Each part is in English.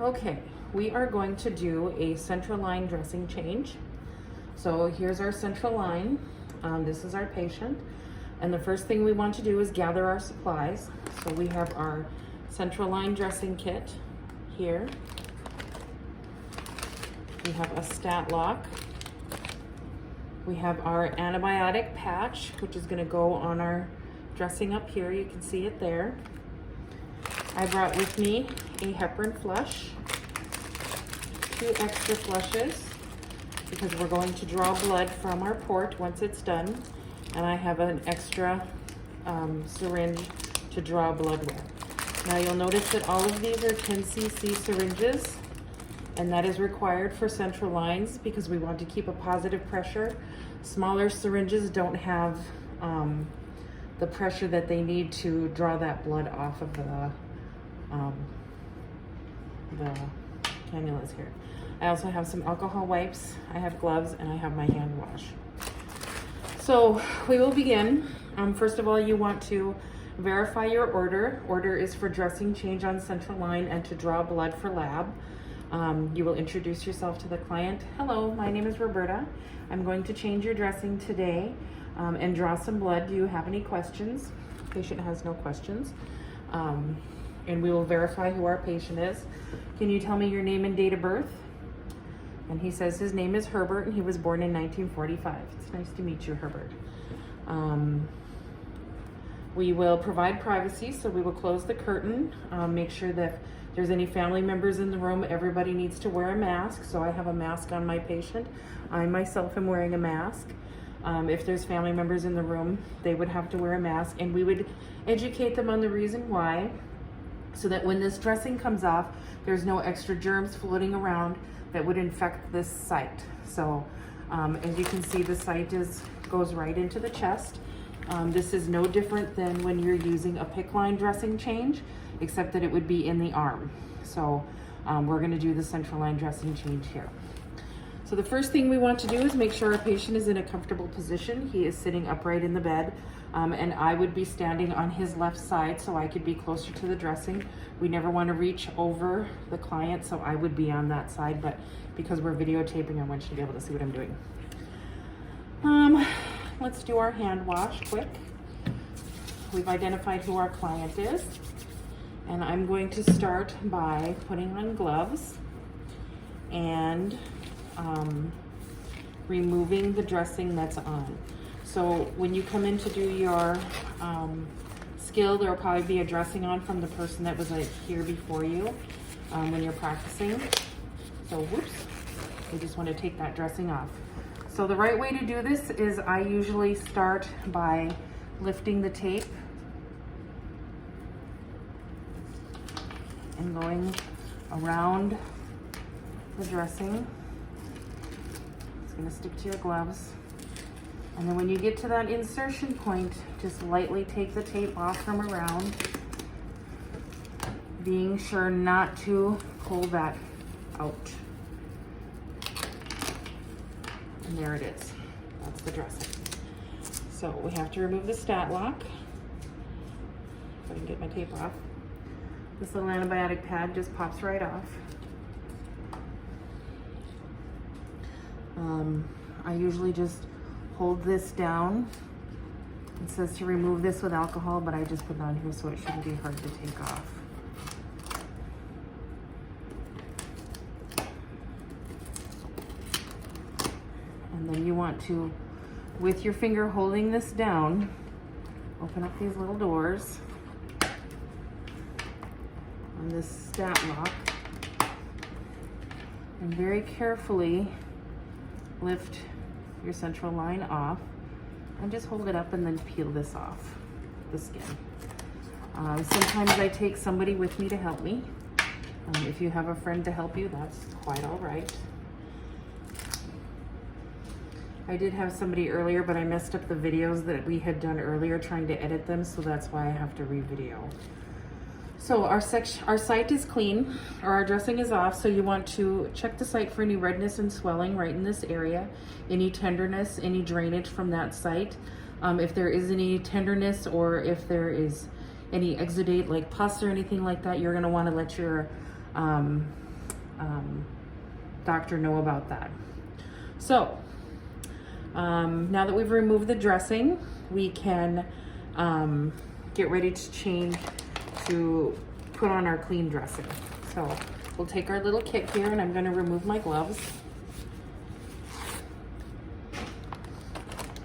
Okay, we are going to do a central line dressing change. So here's our central line. This is our patient. And the first thing we want to do is gather our supplies. So we have our central line dressing kit here. We have a stat lock. We have our antibiotic patch, which is going to go on our dressing up here. You can see it there. I brought with me a heparin flush, 2 extra flushes, because we're going to draw blood from our port once it's done. And I have an extra syringe to draw blood with. Now you'll notice that all of these are 10 cc syringes, and that is required for central lines because we want to keep a positive pressure. Smaller syringes don't have the pressure that they need to draw that blood off of the cannulas here. I also have some alcohol wipes, I have gloves, and I have my hand wash. So we will begin. First of all, you want to verify your order. Order is for dressing change on central line and to draw blood for lab. You will introduce yourself to the client. Hello, my name is Roberta. I'm going to change your dressing today and draw some blood. Do you have any questions? Patient has no questions. And we will verify who our patient is. Can you tell me your name and date of birth? And he says his name is Herbert and he was born in 1945. It's nice to meet you, Herbert. We will provide privacy, so we will close the curtain. Make sure that if there's any family members in the room, everybody needs to wear a mask. So I have a mask on my patient. I myself am wearing a mask. If there's family members in the room, they would have to wear a mask, and we would educate them on the reason why, so that when this dressing comes off, there's no extra germs floating around that would infect this site. So as you can see, the site goes right into the chest. This is no different than when you're using a PICC line dressing change, except that it would be in the arm. So we're gonna do the central line dressing change here. So the first thing we want to do is make sure our patient is in a comfortable position. He is sitting upright in the bed, and I would be standing on his left side so I could be closer to the dressing. We never want to reach over the client, so I would be on that side, but because we're videotaping, I want you to be able to see what I'm doing. Let's do our hand wash quick. We've identified who our client is, and I'm going to start by putting on gloves and removing the dressing that's on. So when you come in to do your skill, there will probably be a dressing on from the person that was here before you when you're practicing. So whoops, you just want to take that dressing off. So the right way to do this is I usually start by lifting the tape and going around the dressing. It's going to stick to your gloves. And then when you get to that insertion point, just lightly take the tape off from around, being sure not to pull that out. And there it is. That's the dressing. So we have to remove the stat lock. If I can get my tape off. This little antibiotic pad just pops right off. I usually just hold this down. It says to remove this with alcohol, but I just put it on here so it shouldn't be hard to take off. And then you want to, with your finger holding this down, open up these little doors on this stat lock and very carefully lift your central line off and just hold it up and then peel this off the skin. Sometimes I take somebody with me to help me. If you have a friend to help you, that's quite all right. I did have somebody earlier, but I messed up the videos that we had done earlier trying to edit them, so that's why I have to re-video. So our site is clean, or our dressing is off, so you want to check the site for any redness and swelling right in this area, any tenderness, any drainage from that site. If there is any tenderness or if there is any exudate like pus or anything like that, you're gonna wanna let your doctor know about that. So now that we've removed the dressing, we can get ready to change to put on our clean dressing. So we'll take our little kit here, and I'm going to remove my gloves.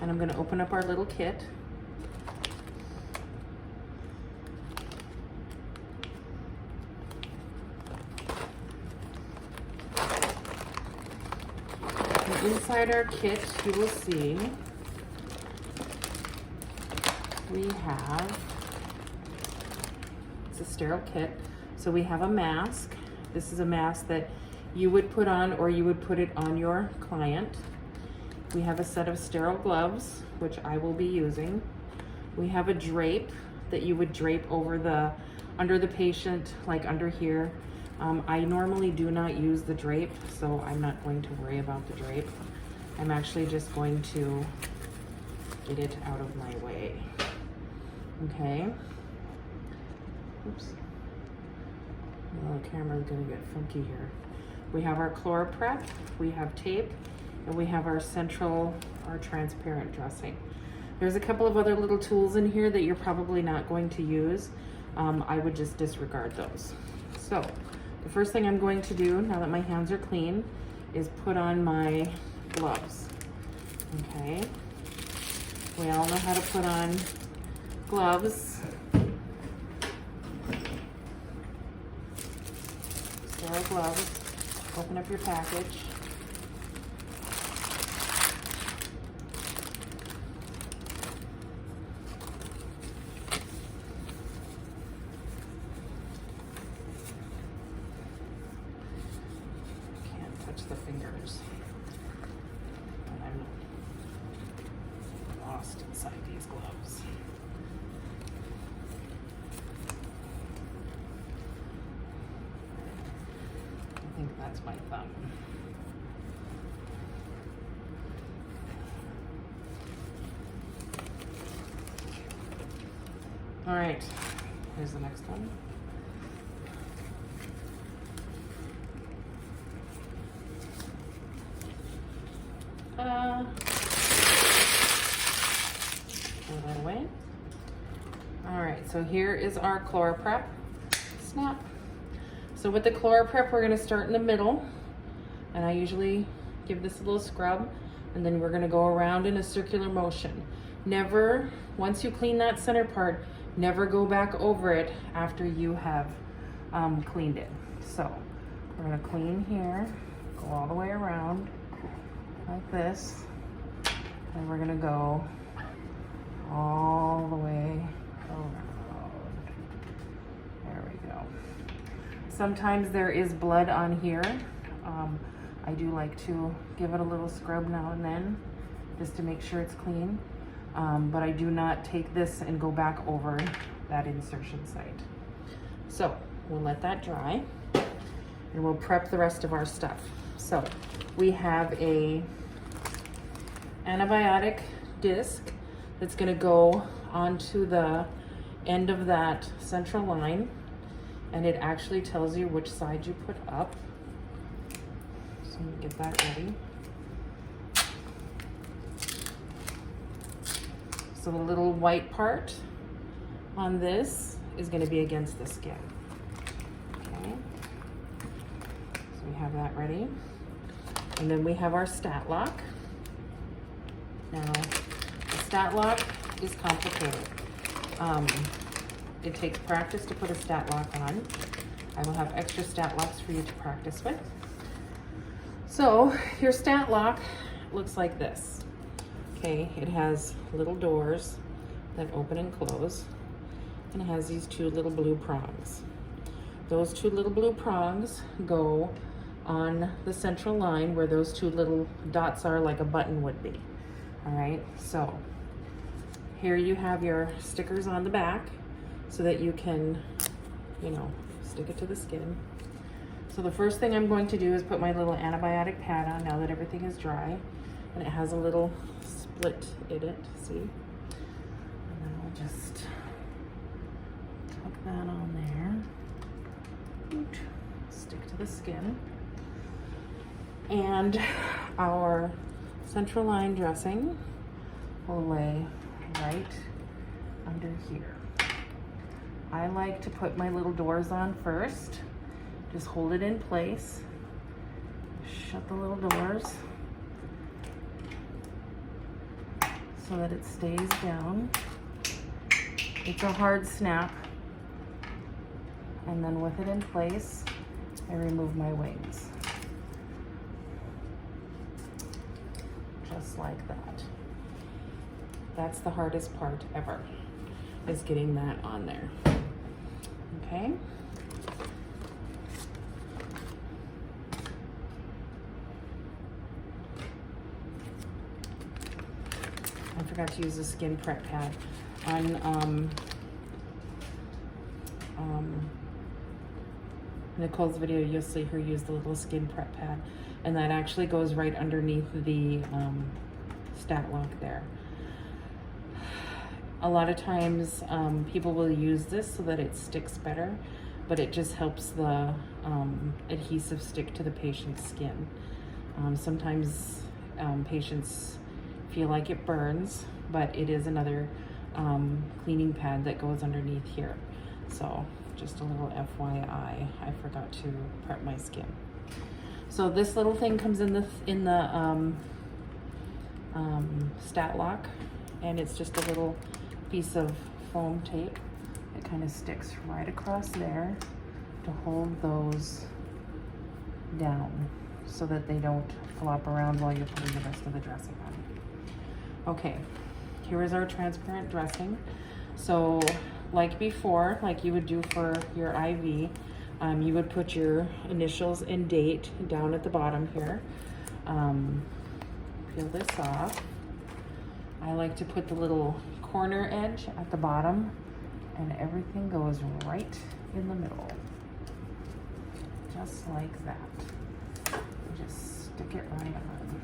And I'm going to open up our little kit. And inside our kit, you will see we have, it's a sterile kit. So we have a mask. This is a mask that you would put on, or you would put it on your client. We have a set of sterile gloves, which I will be using. We have a drape that you would drape over under the patient, like under here. I normally do not use the drape, so I'm not going to worry about the drape. I'm actually just going to get it out of my way. Okay. Oops. Oh, the camera's gonna get funky here. We have our ChloraPrep, we have tape, and we have our transparent dressing. There's a couple of other little tools in here that you're probably not going to use. I would just disregard those. So the first thing I'm going to do, now that my hands are clean, is put on my gloves. Okay. We all know how to put on gloves. Sterile gloves. Open up your package. Can't touch the fingers. And I'm lost inside these gloves. I think that's my thumb. All right, here's the next one. Throw that away. All right, so here is our ChloraPrep. Snap. So with the ChloraPrep, we're gonna start in the middle, and I usually give this a little scrub, and then we're gonna go around in a circular motion. Never, once you clean that center part, never go back over it after you have cleaned it. So we're gonna clean here, go all the way around like this, and we're gonna go all the way around. There we go. Sometimes there is blood on here. I do like to give it a little scrub now and then, just to make sure it's clean. But I do not take this and go back over that insertion site. So we'll let that dry, and we'll prep the rest of our stuff. So we have a antibiotic disc that's gonna go onto the end of that central line, and it actually tells you which side you put up. So let me get that ready. So the little white part on this is going to be against the skin. Okay. So we have that ready. And then we have our stat lock. Now, the stat lock is complicated. It takes practice to put a stat lock on. I will have extra stat locks for you to practice with. So your stat lock looks like this. Okay, it has little doors that open and close, and it has these two little blue prongs. Those two little blue prongs go on the central line where those two little dots are, like a button would be. All right, so here you have your stickers on the back so that you can, you know, stick it to the skin. So the first thing I'm going to do is put my little antibiotic pad on now that everything is dry, and it has a little split in it, see? And then I'll just tuck that on there. Stick to the skin. And our central line dressing will lay right under here. I like to put my little doors on first. Just hold it in place. Shut the little doors so that it stays down. It's a hard snap. And then with it in place, I remove my wings. Just like that. That's the hardest part ever, is getting that on there. Okay. I forgot to use the skin prep pad. On Nicole's video, you'll see her use the little skin prep pad, and that actually goes right underneath the stat lock there. A lot of times people will use this so that it sticks better, but it just helps the adhesive stick to the patient's skin. Sometimes patients feel like it burns, but it is another cleaning pad that goes underneath here. So just a little FYI, I forgot to prep my skin. So this little thing comes in the stat lock, and it's just a little piece of foam tape. It kind of sticks right across there to hold those down so that they don't flop around while you're putting the rest of the dressing on. Okay, here is our transparent dressing. So like before, like you would do for your IV, you would put your initials and date down at the bottom here. Peel this off. I like to put the little corner edge at the bottom, and everything goes right in the middle. Just like that. Just stick it right on.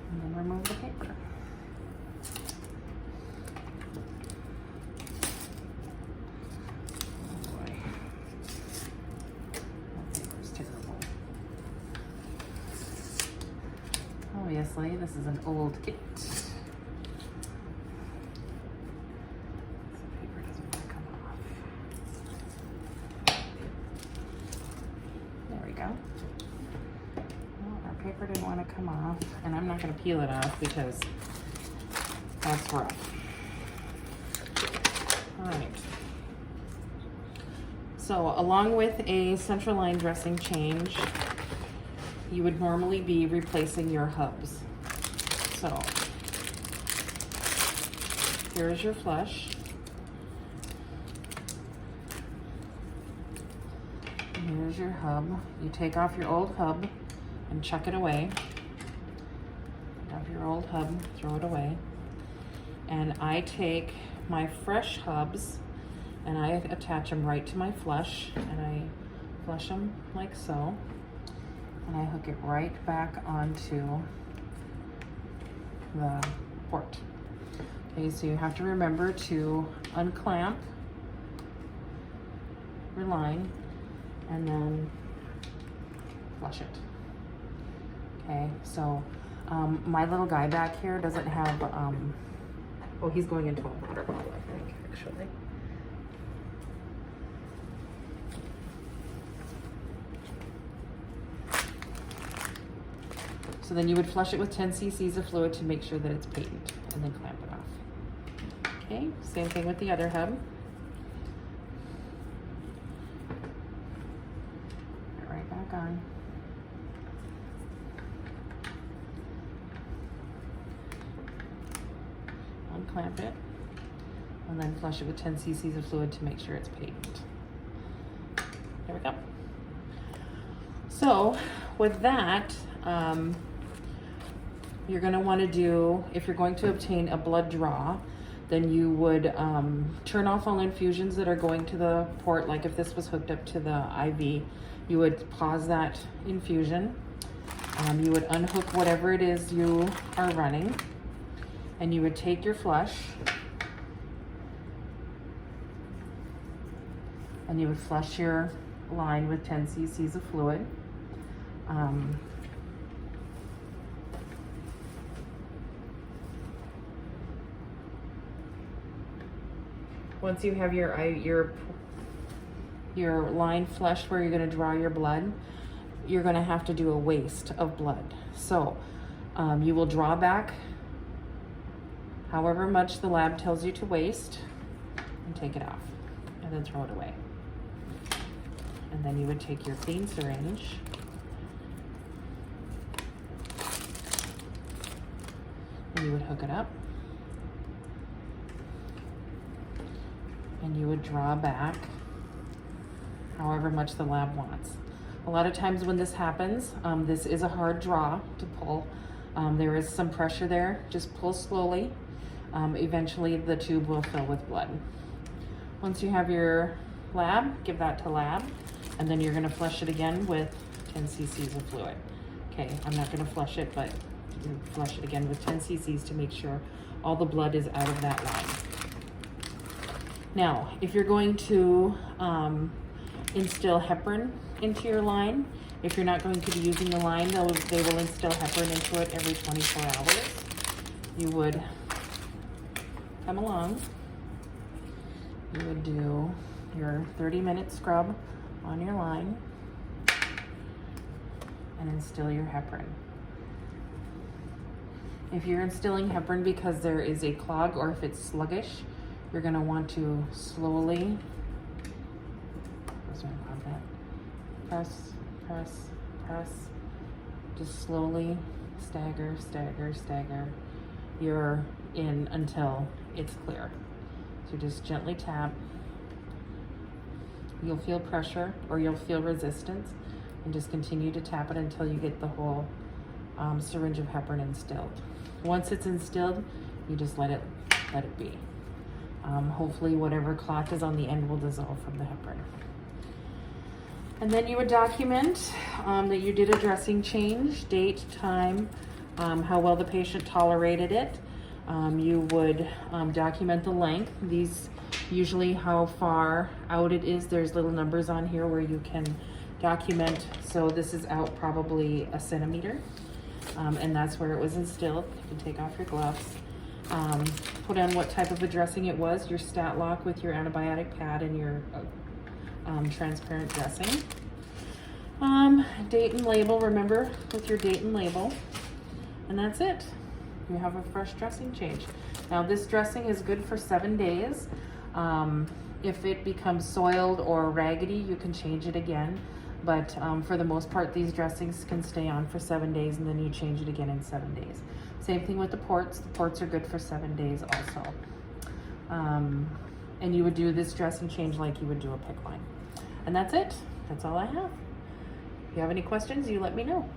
And then remove the paper. Oh boy. That paper's terrible. Obviously, this is an old kit. This paper doesn't want to come off. There we go. Our paper didn't want to come off, and I'm not going to peel it off because that's rough. All right. So along with a central line dressing change, you would normally be replacing your hubs. So here's your flush. And here's your hub. You take off your old hub and chuck it away. Take off your old hub, throw it away. And I take my fresh hubs and I attach them right to my flush, and I flush them like so. And I hook it right back onto the port. Okay, so you have to remember to unclamp your line and then flush it. Okay, so my little guy back here doesn't have, oh, he's going into a water bottle, I think, actually. So then you would flush it with 10 cc's of fluid to make sure that it's patent, and then clamp it off. Okay, same thing with the other hub. Put it right back on. Unclamp it, and then flush it with 10 cc's of fluid to make sure it's patent. There we go. So with that, you're going to want to do, if you're going to obtain a blood draw, then you would turn off all infusions that are going to the port. Like if this was hooked up to the IV, you would pause that infusion. You would unhook whatever it is you are running, and you would take your flush And you would flush your line with 10 cc's of fluid. Once you have your line flushed where you're going to draw your blood, you're going to have to do a waste of blood. So you will draw back however much the lab tells you to waste and take it off and then throw it away. And then you would take your clean syringe and you would hook it up and you would draw back however much the lab wants. A lot of times when this happens, this is a hard draw to pull. There is some pressure there. Just pull slowly. Eventually the tube will fill with blood. Once you have your lab, give that to lab, and then you're gonna flush it again with 10 cc's of fluid. Okay, I'm not gonna flush it, but you flush it again with 10 cc's to make sure all the blood is out of that line. Now, if you're going to instill heparin into your line, if you're not going to be using the line, they will instill heparin into it every 24 hours. You would come along, you would do your 30-minute scrub on your line and instill your heparin. If you're instilling heparin because there is a clog or if it's sluggish, you're going to want to slowly press, press, press, just slowly stagger, stagger, stagger. You're in until it's clear. So just gently tap. You'll feel pressure or you'll feel resistance, and just continue to tap it until you get the whole syringe of heparin instilled. Once it's instilled, you just let it be. Hopefully whatever clot is on the end will dissolve from the heparin. And then you would document that you did a dressing change, date, time, how well the patient tolerated it. You would document the length. These usually how far out it is. There's little numbers on here where you can document. So this is out probably a centimeter, and that's where it was instilled. You can take off your gloves. Put on what type of a dressing it was, your stat lock with your antibiotic pad and your transparent dressing. Date and label, remember with your date and label, and that's it. You have a fresh dressing change. Now this dressing is good for 7 days. If it becomes soiled or raggedy, you can change it again, but for the most part these dressings can stay on for 7 days, and then you change it again in 7 days. Same thing with the ports. The ports are good for 7 days also. And you would do this dressing change like you would do a PICC line. And that's it. That's all I have. If you have any questions, you let me know.